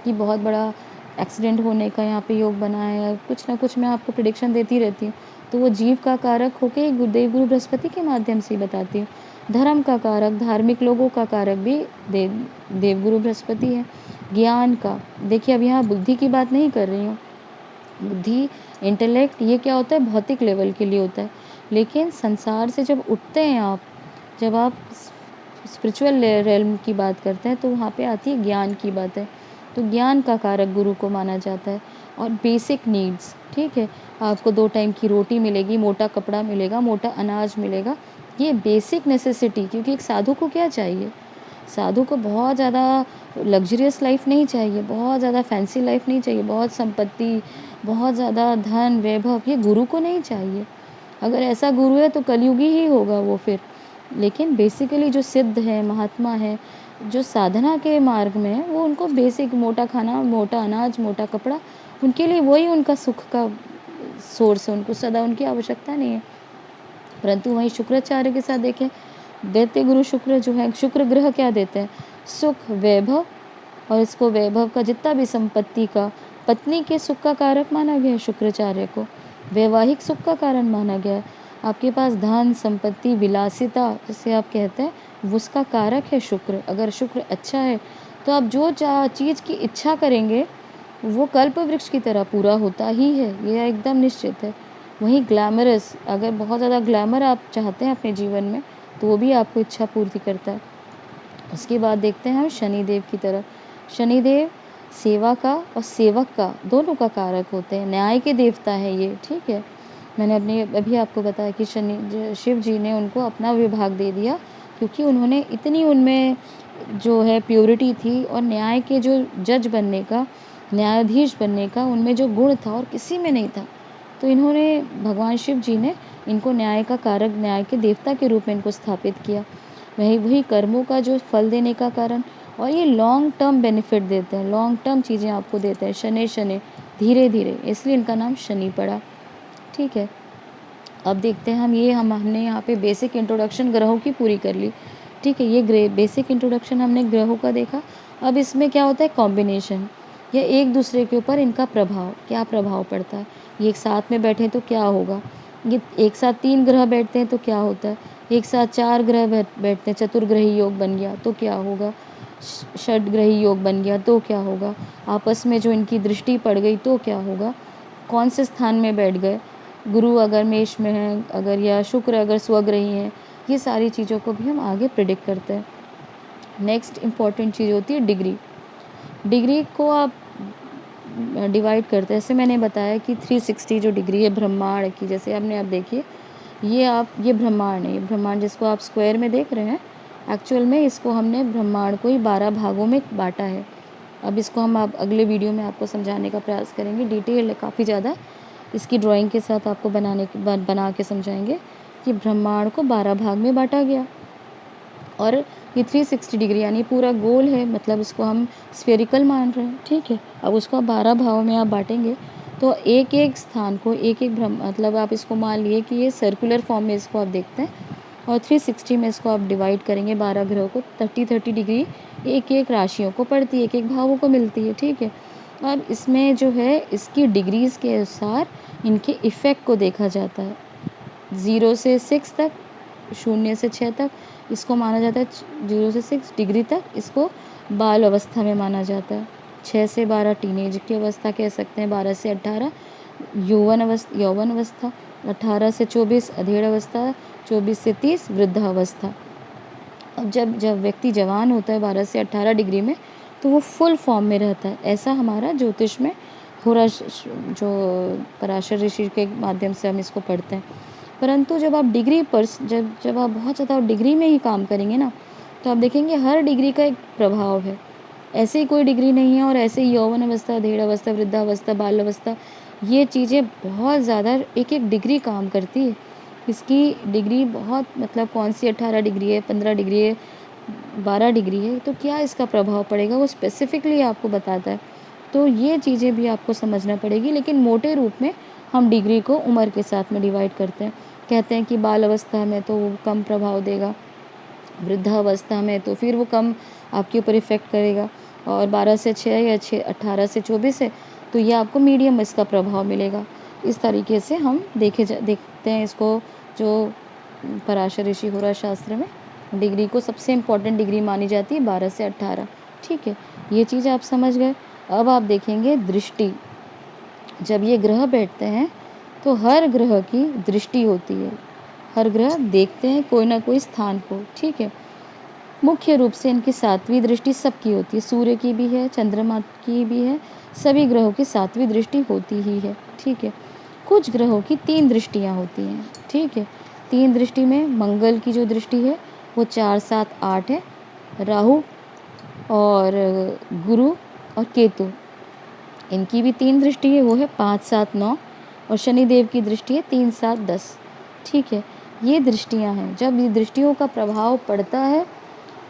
कि बहुत बड़ा एक्सीडेंट होने का यहाँ पे योग बना है, कुछ ना कुछ मैं आपको प्रेडिक्शन देती रहती हूँ। तो वो जीव का कारक होके देवगुरु बृहस्पति के माध्यम से ही बताती हूँ। धर्म का कारक, धार्मिक लोगों का कारक भी देवगुरु बृहस्पति है। ज्ञान का, देखिए अब यहाँ बुद्धि की बात नहीं कर रही हूँ। बुद्धि, इंटेलेक्ट, ये क्या होता है, भौतिक लेवल के लिए होता है। लेकिन संसार से जब उठते हैं आप, जब आप स्पिरिचुअल रेल्म की बात करते हैं, तो वहाँ पे आती है ज्ञान की बात है। तो ज्ञान का कारक गुरु को माना जाता है। और बेसिक नीड्स, ठीक है, आपको 2 टाइम की रोटी मिलेगी, मोटा कपड़ा मिलेगा, मोटा अनाज मिलेगा, ये बेसिक नेसेसिटी। क्योंकि एक साधु को क्या चाहिए, साधु को बहुत ज़्यादा लग्जरियस लाइफ नहीं चाहिए, बहुत ज़्यादा फैंसी लाइफ नहीं चाहिए, बहुत संपत्ति, बहुत ज़्यादा धन वैभव, ये गुरु को नहीं चाहिए। अगर ऐसा गुरु है तो कलयुगी ही होगा वो फिर। लेकिन बेसिकली जो सिद्ध है, महात्मा है, जो साधना के मार्ग में है, वो उनको बेसिक मोटा खाना, मोटा अनाज, मोटा कपड़ा, उनके लिए वही उनका सुख का सोर्स है, उनको सदा उनकी आवश्यकता नहीं है। परंतु वहीं शुक्राचार्य के साथ देखें, दैत्य गुरु शुक्र जो है, शुक्र ग्रह क्या देते हैं, सुख, वैभव। और इसको वैभव का जितना भी संपत्ति का, पत्नी के सुख का कारक माना गया है शुक्राचार्य को, वैवाहिक सुख का कारण माना गया है। आपके पास धन संपत्ति विलासिता जिसे आप कहते हैं, उसका कारक है शुक्र। अगर शुक्र अच्छा है तो आप जो चीज़ की इच्छा करेंगे वो कल्प वृक्ष की तरह पूरा होता ही है, यह एकदम निश्चित है। वहीं ग्लैमरस, अगर बहुत ज़्यादा ग्लैमर आप चाहते हैं अपने जीवन में, तो वो भी आपको इच्छा पूर्ति करता है। उसके बाद देखते हैं हम शनिदेव की तरफ। शनिदेव सेवा का और सेवक का दोनों का कारक होते हैं, न्याय के देवता है ये, ठीक है। मैंने अभी आपको बताया कि शिव जी ने उनको अपना विभाग दे दिया, क्योंकि उन्होंने इतनी उनमें जो है प्योरिटी थी, और न्याय के जो जज बनने का, न्यायाधीश बनने का उनमें जो गुण था और किसी में नहीं था। तो इन्होंने, भगवान शिव जी ने इनको न्याय का कारक, न्याय के देवता के रूप में इनको स्थापित किया। वही कर्मों का जो फल देने का कारण, और ये लॉन्ग टर्म बेनिफिट देते हैं, लॉन्ग टर्म चीज़ें आपको देते हैं, शनि धीरे धीरे, इसलिए इनका नाम शनि पड़ा, ठीक है। अब देखते हैं हमने यहाँ पे बेसिक इंट्रोडक्शन ग्रहों की पूरी कर ली, ठीक है। ये बेसिक इंट्रोडक्शन हमने ग्रहों का देखा। अब इसमें क्या होता है, कॉम्बिनेशन, या एक दूसरे के ऊपर इनका प्रभाव, क्या प्रभाव पड़ता है। ये एक साथ में बैठे तो क्या होगा, ये एक साथ 3 ग्रह बैठते हैं तो क्या होता है, एक साथ 4 ग्रह बैठते हैं, चतुर्ग्रही योग बन गया तो क्या होगा, षडग्रही योग बन गया तो क्या होगा, आपस में जो इनकी दृष्टि पड़ गई तो क्या होगा, कौन से स्थान में बैठ गए, गुरु अगर मेष में है, अगर या शुक्र अगर स्वग्रही है, ये सारी चीज़ों को भी हम आगे प्रिडिक्ट करते हैं। नेक्स्ट इम्पॉर्टेंट चीज़ होती है डिग्री। डिग्री को आप डिवाइड करते हैं, जैसे मैंने बताया कि 360 जो डिग्री है ब्रह्मांड की, जैसे आपने आप देखिए, ये ब्रह्मांड है, ये ब्रह्मांड जिसको आप स्क्वायर में देख रहे हैं, एक्चुअल में इसको हमने ब्रह्मांड को ही 12 भागों में बांटा है। अब इसको हम अगले वीडियो में आपको समझाने का प्रयास करेंगे, डिटेल है काफ़ी ज़्यादा, इसकी ड्राइंग के साथ आपको बना के समझाएंगे कि ब्रह्मांड को 12 भाग में बांटा गया। और ये 360 डिग्री यानी पूरा गोल है, मतलब इसको हम स्फेरिकल मान रहे हैं, ठीक है। अब उसको आप 12 भागों में आप बांटेंगे, तो एक एक स्थान को एक मतलब आप इसको मान लिए कि ये सर्कुलर फॉर्म में इसको आप देखते हैं, और 360 में इसको आप डिवाइड करेंगे 12 ग्रहों को, 30 डिग्री एक एक राशियों को पड़ती है, एक एक भावों को मिलती है, ठीक है। अब इसमें जो है इसकी डिग्रीज़ के अनुसार इनके इफ़ेक्ट को देखा जाता है, 0 से 6 तक, 0 से 6 तक इसको माना जाता है, 0 से 6 डिग्री तक इसको बाल अवस्था में माना जाता है। 6 से 12 टीनेज की अवस्था कह सकते हैं, 12 से 18 यौवन अवस्था, 18 से 24 अधेड़ अवस्था, 24 से 30 वृद्धावस्था। अब जब जब व्यक्ति जवान होता है 12 से 18 डिग्री में, तो वो फुल फॉर्म में रहता है। ऐसा हमारा ज्योतिष में पूरा जो पराशर ऋषि के माध्यम से हम इसको पढ़ते हैं। परंतु जब आप डिग्री पर जब आप बहुत ज़्यादा डिग्री में ही काम करेंगे ना, तो आप देखेंगे हर डिग्री का एक प्रभाव है। ऐसे ही कोई डिग्री नहीं है, और ऐसे ही यौवन अवस्था, अधेड़ अवस्था, वृद्धावस्था, बाल अवस्था, ये चीज़ें बहुत ज़्यादा एक एक डिग्री काम करती है। इसकी डिग्री बहुत, मतलब कौन सी 18 डिग्री है, 15 डिग्री है, 12 डिग्री है, तो क्या इसका प्रभाव पड़ेगा वो स्पेसिफिकली आपको बताता है। तो ये चीज़ें भी आपको समझना पड़ेगी, लेकिन मोटे रूप में हम डिग्री को उम्र के साथ में डिवाइड करते हैं। कहते हैं कि बाल अवस्था में तो वो कम प्रभाव देगा, वृद्धावस्था में तो फिर वो कम आपके ऊपर इफ़ेक्ट करेगा, और 12 से 6 या 18 से 24 है तो ये आपको मीडियम इसका प्रभाव मिलेगा। इस तरीके से हम देखते हैं इसको, जो पराशर ऋषि होरा शास्त्र में डिग्री को सबसे इम्पोर्टेंट डिग्री मानी जाती है 12 से 18। ठीक है, ये चीज़ आप समझ गए। अब आप देखेंगे दृष्टि। जब ये ग्रह बैठते हैं तो हर ग्रह की दृष्टि होती है, हर ग्रह देखते हैं कोई ना कोई स्थान को। ठीक है, मुख्य रूप से इनकी 7वीं दृष्टि सबकी होती है, सूर्य की भी है, चंद्रमा की भी है, सभी ग्रहों की 7वीं दृष्टि होती ही है। ठीक है, कुछ ग्रहों की 3 दृष्टियाँ होती हैं। ठीक है, 3 दृष्टि में मंगल की जो दृष्टि है वो 4, 7, 8 है, राहु और गुरु और केतु, इनकी भी 3 दृष्टि है, वो है 5, 7, 9, और शनिदेव की दृष्टि है 3, 7, 10। ठीक है, ये दृष्टियाँ हैं। जब ये दृष्टियों का प्रभाव पड़ता है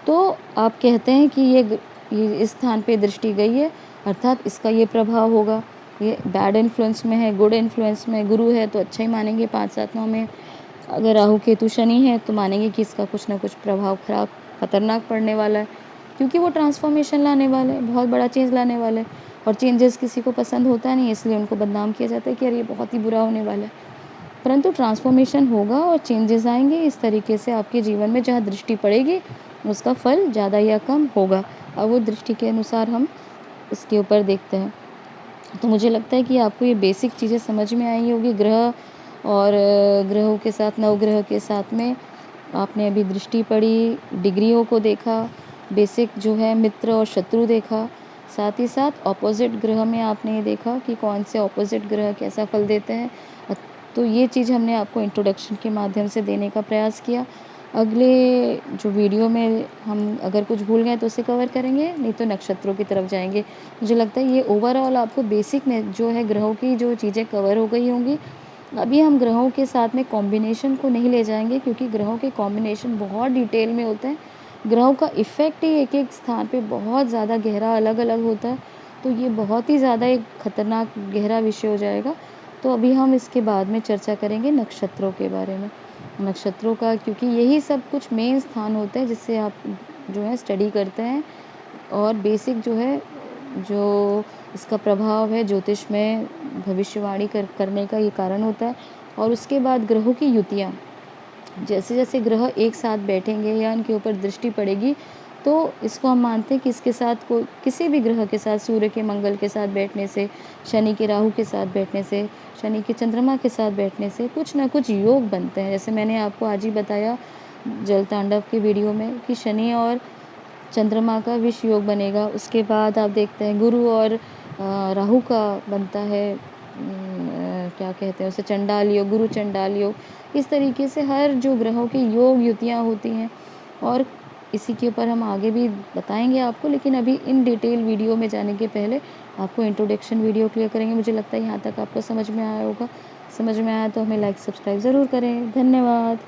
तो आप कहते हैं कि ये इस स्थान पे दृष्टि गई है, अर्थात इसका ये प्रभाव होगा। ये बैड इन्फ्लुएंस में है, गुड इन्फ्लुएंस में गुरु है तो अच्छा ही मानेंगे 5, 7, 9 में। अगर राहु केतु शनि है तो मानेंगे कि इसका कुछ ना कुछ प्रभाव खराब खतरनाक पड़ने वाला है, क्योंकि वो ट्रांसफॉर्मेशन लाने वाले हैं, बहुत बड़ा चेंज लाने वाले हैं। और चेंजेस किसी को पसंद होता नहीं, इसलिए उनको बदनाम किया जाता है कि यार ये बहुत ही बुरा होने वाला है। परंतु ट्रांसफॉर्मेशन होगा और चेंजेस आएंगे। इस तरीके से आपके जीवन में जहाँ दृष्टि पड़ेगी उसका फल ज़्यादा या कम होगा। अब वो दृष्टि के अनुसार हम इसके ऊपर देखते हैं। तो मुझे लगता है कि आपको ये बेसिक चीज़ें समझ में आई होगी। ग्रह और ग्रहों के साथ, नवग्रह के साथ में आपने अभी दृष्टि पढ़ी, डिग्रियों को देखा, बेसिक जो है मित्र और शत्रु देखा, साथ ही साथ ऑपोजिट ग्रह में आपने ये देखा कि कौन से ऑपोजिट ग्रह कैसा फल देते हैं। तो ये चीज़ हमने आपको इंट्रोडक्शन के माध्यम से देने का प्रयास किया। अगले जो वीडियो में हम अगर कुछ भूल गए तो उसे कवर करेंगे, नहीं तो नक्षत्रों की तरफ जाएंगे। मुझे लगता है ये ओवरऑल आपको बेसिक में जो है ग्रहों की जो चीज़ें कवर हो गई होंगी। अभी हम ग्रहों के साथ में कॉम्बिनेशन को नहीं ले जाएंगे, क्योंकि ग्रहों के कॉम्बिनेशन बहुत डिटेल में होते हैं। ग्रहों का इफ़ेक्ट ही एक एक स्थान पे बहुत ज़्यादा गहरा अलग अलग होता है, तो ये बहुत ही ज़्यादा एक खतरनाक गहरा विषय हो जाएगा। तो अभी हम इसके बाद में चर्चा करेंगे नक्षत्रों के बारे में, नक्षत्रों का, क्योंकि यही सब कुछ मेन स्थान होते हैं जिससे आप जो है स्टडी करते हैं। और बेसिक जो है, जो इसका प्रभाव है ज्योतिष में भविष्यवाणी करने का ये कारण होता है। और उसके बाद ग्रहों की युतियाँ, जैसे जैसे ग्रह एक साथ बैठेंगे या इनके ऊपर दृष्टि पड़ेगी, तो इसको हम मानते हैं कि इसके साथ कोई किसी भी ग्रह के साथ, सूर्य के मंगल के साथ बैठने से, शनि के राहु के साथ बैठने से, शनि के चंद्रमा के साथ बैठने से कुछ ना कुछ योग बनते हैं। जैसे मैंने आपको आज ही बताया जल तांडव के वीडियो में कि शनि और चंद्रमा का विष योग बनेगा। उसके बाद आप देखते हैं गुरु और राहु का बनता है, क्या कहते हैं उसे, चंडाल योग, गुरु चंडाल योग। इस तरीके से हर जो ग्रहों की योग युतियाँ होती हैं, और इसी के ऊपर हम आगे भी बताएंगे आपको। लेकिन अभी इन डिटेल वीडियो में जाने के पहले आपको इंट्रोडक्शन वीडियो क्लियर करेंगे। मुझे लगता है यहाँ तक आपको समझ में आया होगा। समझ में आया तो हमें लाइक सब्सक्राइब ज़रूर करें। धन्यवाद।